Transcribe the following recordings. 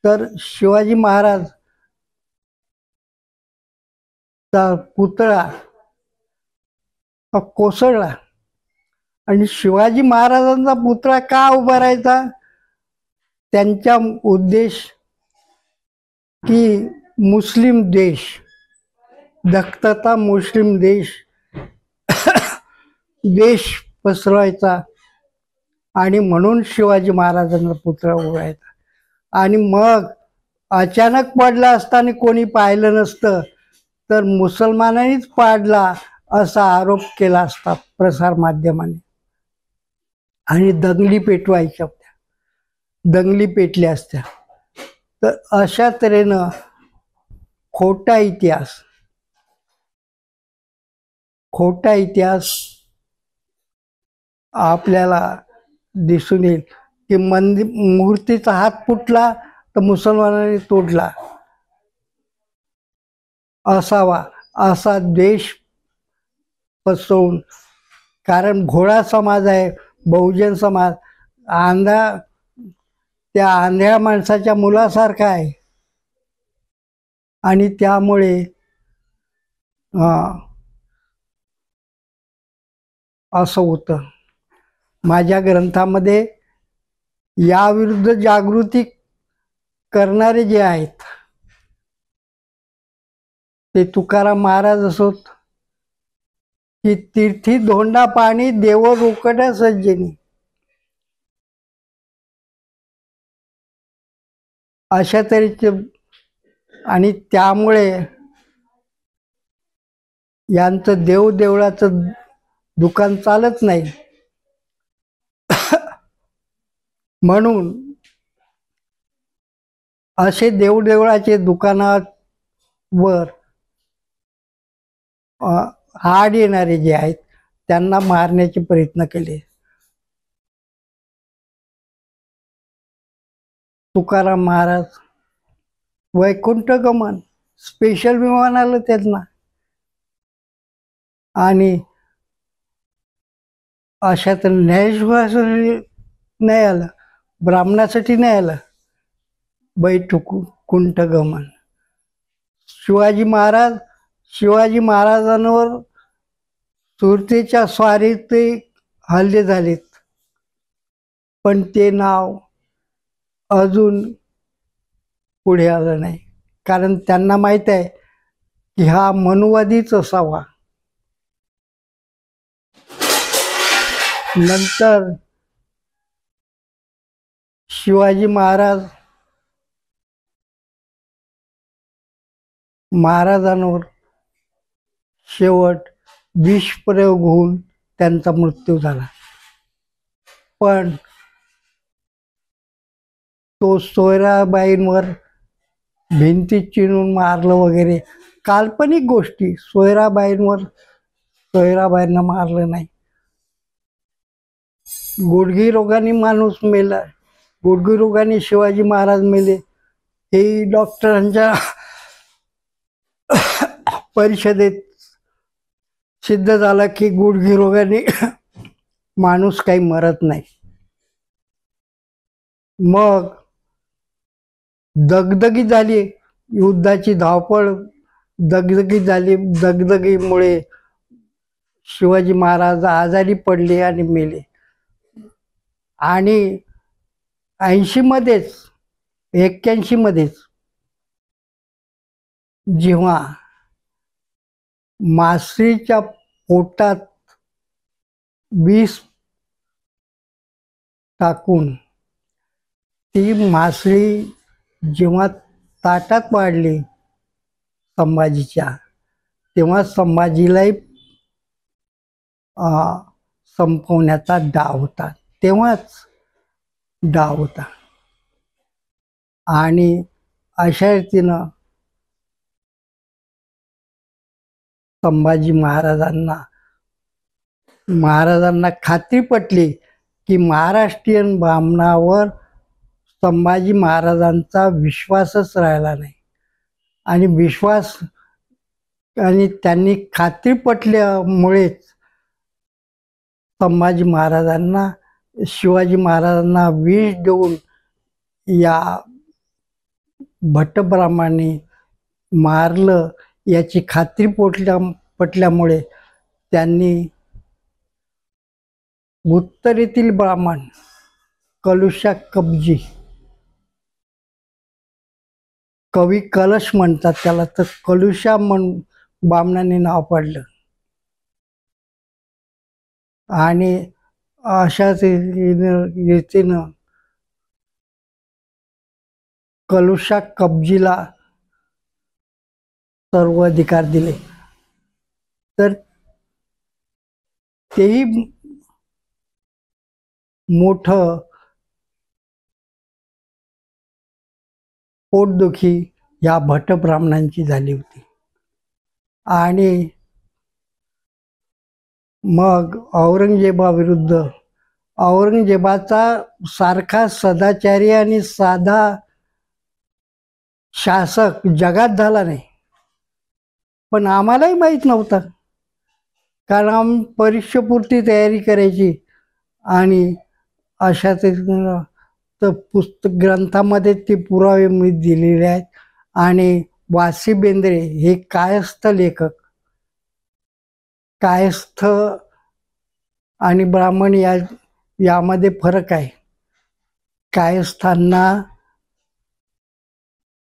तर शिवाजी महाराज चा पुतळा कोसळला आणि शिवाजी महाराजांचा पुतळा का उभारायचा? त्यांचा उद्देश की मुस्लिम देश, दखतता मुस्लिम देश पसरवायचा आणि म्हणून शिवाजी महाराजांचा पुतळा उभारायचा. आणि मग अचानक पडला असताना कोणी पाहिलं नसतं तर मुसलमानांनीच पाडला असा आरोप केला असता प्रसार माध्यमाने आणि दंगली पेटवायच्या होत्या, दंगली पेटल्या असत्या. तर अशा तऱ्हेनं खोटा इतिहास आपल्याला दिसून येईल की मूर्तीचा हात फुटला तर मुसलमानांनी तोडला असावा असा द्वेष पसरवून. कारण घोडा समाज आहे, बहुजन समाज, त्या आंधळ्या माणसाच्या मुलासारखा आहे आणि त्यामुळे असं होतं. माझ्या ग्रंथामध्ये याविरुद्ध जागृती करणारे जे आहेत ते तुकाराम महाराज असोत की तीर्थी धोंडा पाणी देव रोकड्या सज्जनी, अशा तऱ्हेचे. आणि त्यामुळे यांचं देवदेवळाचं दुकान चालत नाही. म्हणून असे देवदेवळाचे दुकानावर आड येणारे जे आहेत त्यांना मारण्याचे प्रयत्न केले. तुकाराम महाराज वैकुंठ गमन स्पेशल विमान आलं त्यांना आणि अशा तर न्यायशिवासाठी नाही आलं, ब्राह्मणासाठी नाही आलं वैकुंठ गमन. शिवाजी महाराजांवर सुरतेच्या स्वारीत हल्ले झालेत पण ते नाव अजून पुढे आलं नाही. कारण त्यांना माहित आहे की हा मनुवादीच असावा. नंतर शिवाजी महाराजांवर शेवट विष प्रयोग होऊन त्यांचा मृत्यू झाला. पण तो सोयराबाईंवर भिंती चिरून मारलं वगैरे काल्पनिक गोष्टी. सोयराबाईंना मारलं नाही. गुडघी रोगाने माणूस मेला, गुडघी रोगाने शिवाजी महाराज मेले हे डॉक्टरांच्या परिषदेत सिद्ध झालं की गुडघी रोगाने माणूस काही मरत नाही. मग दगदगी झाली, युद्धाची धावपळ दगदगी झाली. दगदगीमुळे शिवाजी महाराज आजारी पडले आणि मेले. आणि 81 मध्येच जेव्हा मासळीच्या पोटात विष टाकून ती मासळी जेव्हा ताटात वाढली संभाजीच्या, तेव्हा संभाजीलाही संपवण्याचा डाव होता. तेव्हाच डाव होता. आणि अशा रीतीनं संभाजी महाराजांना खात्री पटली की महाराष्ट्रीयन ब्राह्मणावर संभाजी महाराजांचा विश्वासच राहिला नाही. आणि त्यांनी खात्री पटल्यामुळेच शिवाजी महाराजांना विष देऊन या भट्टब्राह्मणांनी मारलं याची खात्री पटल्यामुळे त्यांनी उत्तरेतील ब्राह्मण कलुषा कब्जी, कवी कलश म्हणतात त्याला, तर कलुषा ब्राह्मणांनी नाव पाडलं. आणि अशाच रीतीनं कलुषा कब्जीला सर्व अधिकार दिले. तर तेही मोठं पोटदुखी या भट्ट ब्राह्मणांची झाली होती. आणि मग औरंगजेबाविरुद्ध, औरंगजेबाचा सारखा सदाचारी आणि साधा शासक जगात झाला नाही, पण आम्हालाही माहीत नव्हतं, कारण आम्ही परीक्षेपुरती तयारी करायची. आणि अशा तर पुस्तक ग्रंथामध्ये ते पुरावे मी दिलेले आहेत. आणि वासी बेंद्रे हे कायस्थ लेखक, कायस्थ आणि ब्राह्मण यामध्ये फरक आहे. कायस्थांना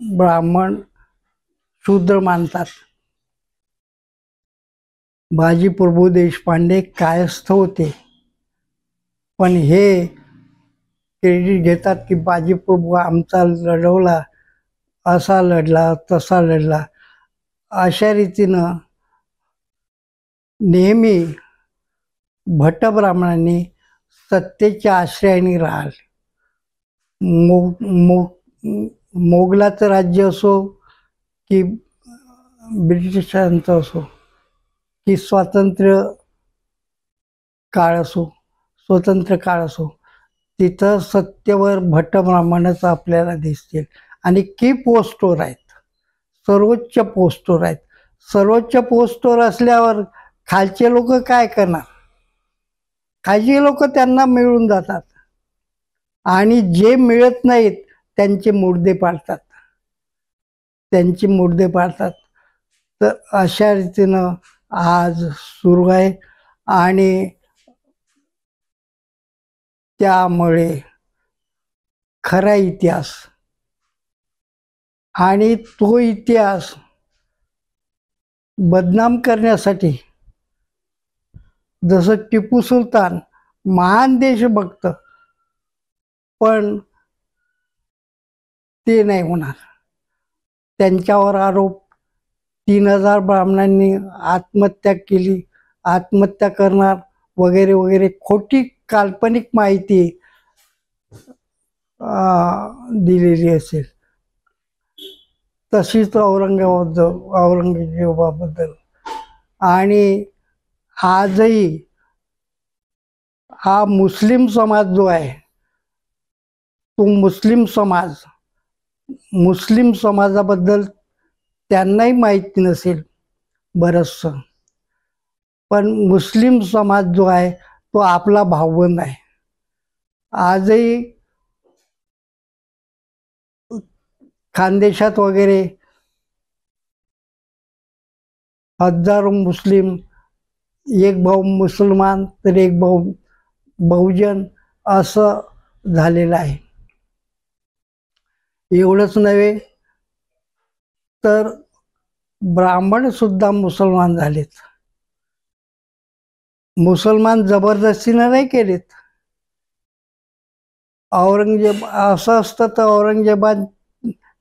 ब्राह्मण शूद्र मानतात. बाजी प्रभू देशपांडे कायस्थ होते, पण हे क्रेडिट घेतात की बाजी प्रभू आमचा लढवला, असा लढला तसा लढला. अशा रीतीनं नेहमी भट्ट ब्राह्मणांनी सत्तेच्या आश्रयाने राहिले. मोगलाचं राज्य असो की ब्रिटिशांचं असो की स्वतंत्र काळ असो, तिथं सत्तेवर भट्ट ब्राह्मणच आपल्याला दिसतील. आणि की पोस्टवर आहेत, सर्वोच्च पोस्टवर आहेत. सर्वोच्च पोस्टवर असल्यावर खालचे लोक काय करणार? खालचे लोक त्यांना मिळून जातात आणि जे मिळत नाहीत त्यांचे मुर्दे पाडतात. तर अशा रीतीनं आज सुरू आहे. आणि त्यामुळे खरा इतिहास, आणि तो इतिहास बदनाम करण्यासाठी जसं टिपू सुलतान महान देशभक्त, पण ते नाही होणार. त्यांच्यावर आरोप 3000 ब्राह्मणांनी आत्महत्या केली, आत्महत्या करणार वगैरे वगैरे खोटी काल्पनिक माहिती दिलेली असेल. तशीच औरंगजेबाबद्दल. आणि आजही हा मुस्लिम समाज जो आहे, तो मुस्लिम समाजाबद्दल त्यांनाही माहिती नसेल बरंचसं, पण मुस्लिम समाज जो आहे तो आपला भावबंद आहे. आजही खानदेशात वगैरे हजारो मुस्लिम, एक भाऊ मुसलमान तर एक भाऊ बहुजन असं झालेलं आहे. एवढंच नव्हे तर ब्राह्मण सुद्धा मुसलमान झालेत. मुसलमान जबरदस्तीनं नाही केलेत. औरंगजेब असं असतं तर औरंगजेबान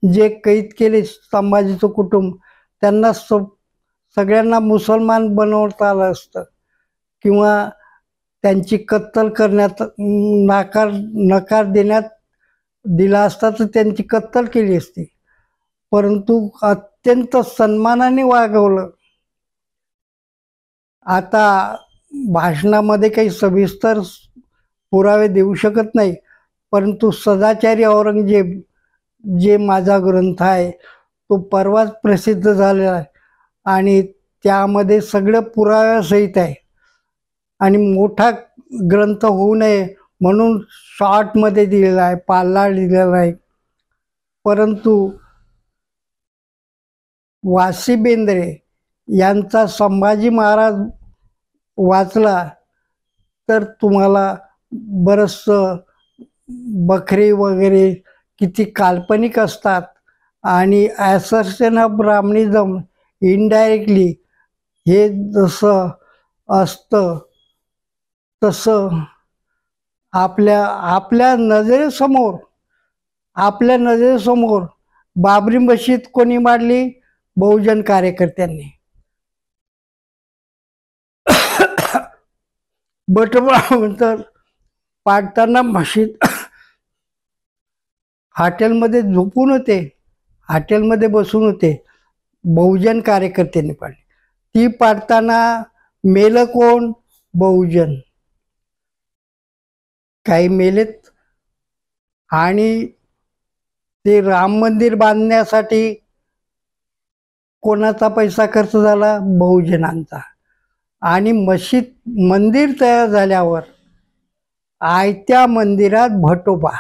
जे कैद केले संभाजीचं कुटुंब, त्यांना सगळ्यांना मुसलमान बनवता आलं असतं, किंवा त्यांची कत्तल करण्यात नकार देण्यात दिला असता तर त्यांची कत्तल केली असती. परंतु अत्यंत सन्मानाने वागवलं. आता भाषणामध्ये काही सविस्तर पुरावे देऊ शकत नाही, परंतु सदाचारी औरंगजेब जे माझा ग्रंथ आहे तो परवाच प्रसिद्ध झालेला आहे आणि त्यामध्ये सगळं पुराव्यासहित आहे. आणि मोठा ग्रंथ होऊ नये म्हणून शॉर्टमध्ये दिलेला आहे, पाल्ला दिलेला आहे. परंतु वासी बेंद्रे यांचा संभाजी महाराज वाचला तर तुम्हाला बरंचसं बकरी वगैरे किती काल्पनिक असतात आणि ॲसर्शन ऑफ ब्राह्मणिझम इनडायरेक्टली हे जसं असतं तसं आपल्या नजरेसमोर बाबरी मशीद कोणी मांडली? बहुजन कार्यकर्त्यांनी. बटवानंतर पाडताना मशीद हॉटेलमध्ये झोपून होते, हॉटेलमध्ये बसून होते, बहुजन कार्यकर्त्यांनी पाडली. ती पाडताना मेलं कोण? बहुजन. काही मेलेत. आणि ते राम मंदिर बांधण्यासाठी कोणाचा पैसा खर्च झाला? बहुजनांचा. आणि मंदिर तयार झाल्यावर आयत्या मंदिरात भटोबा,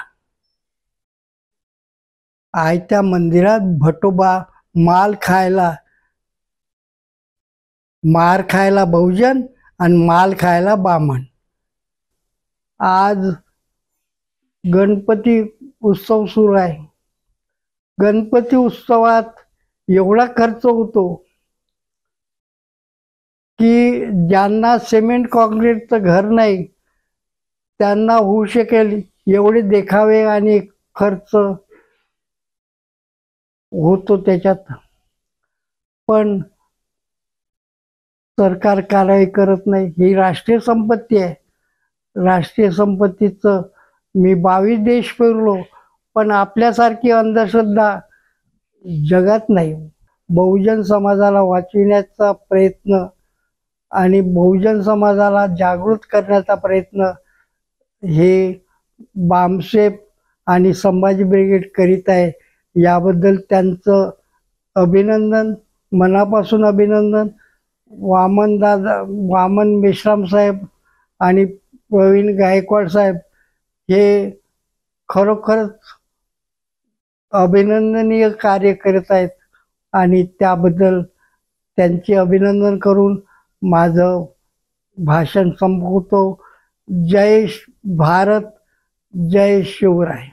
मार खायला बहुजन आणि माल खायला बामण. आज गणपती उत्सव सुरू आहे. गणपती उत्सवात एवढा खर्च होतो की ज्यांना सिमेंट कॉन्क्रीटचं घर नाही त्यांना होऊ शकेल एवढे देखावे आणि खर्च होतो त्याच्यात. पण सरकार कारवाई करत नाही. ही राष्ट्रीय संपत्ती आहे. राष्ट्रीय संपत्तीचं मी 22 देश फिरलो पण आपल्यासारखी अंधश्रद्धा जगात नाही. बहुजन समाजाला वाचविण्याचा प्रयत्न आणि बहुजन समाजाला जागृत करण्याचा प्रयत्न हे बामसेफ आणि संभाजी ब्रिगेड करीत आहे. याबद्दल त्यांचं अभिनंदन, मनापासून अभिनंदन. वामन मेश्राम साहेब आणि प्रवीण गायकवाड साहेब हे खरोखरच अभिनंदनीय कार्य करत आहेत आणि त्याबद्दल त्यांचे अभिनंदन करून माझं भाषण संपवतो. जय भारत, जय शिवराय.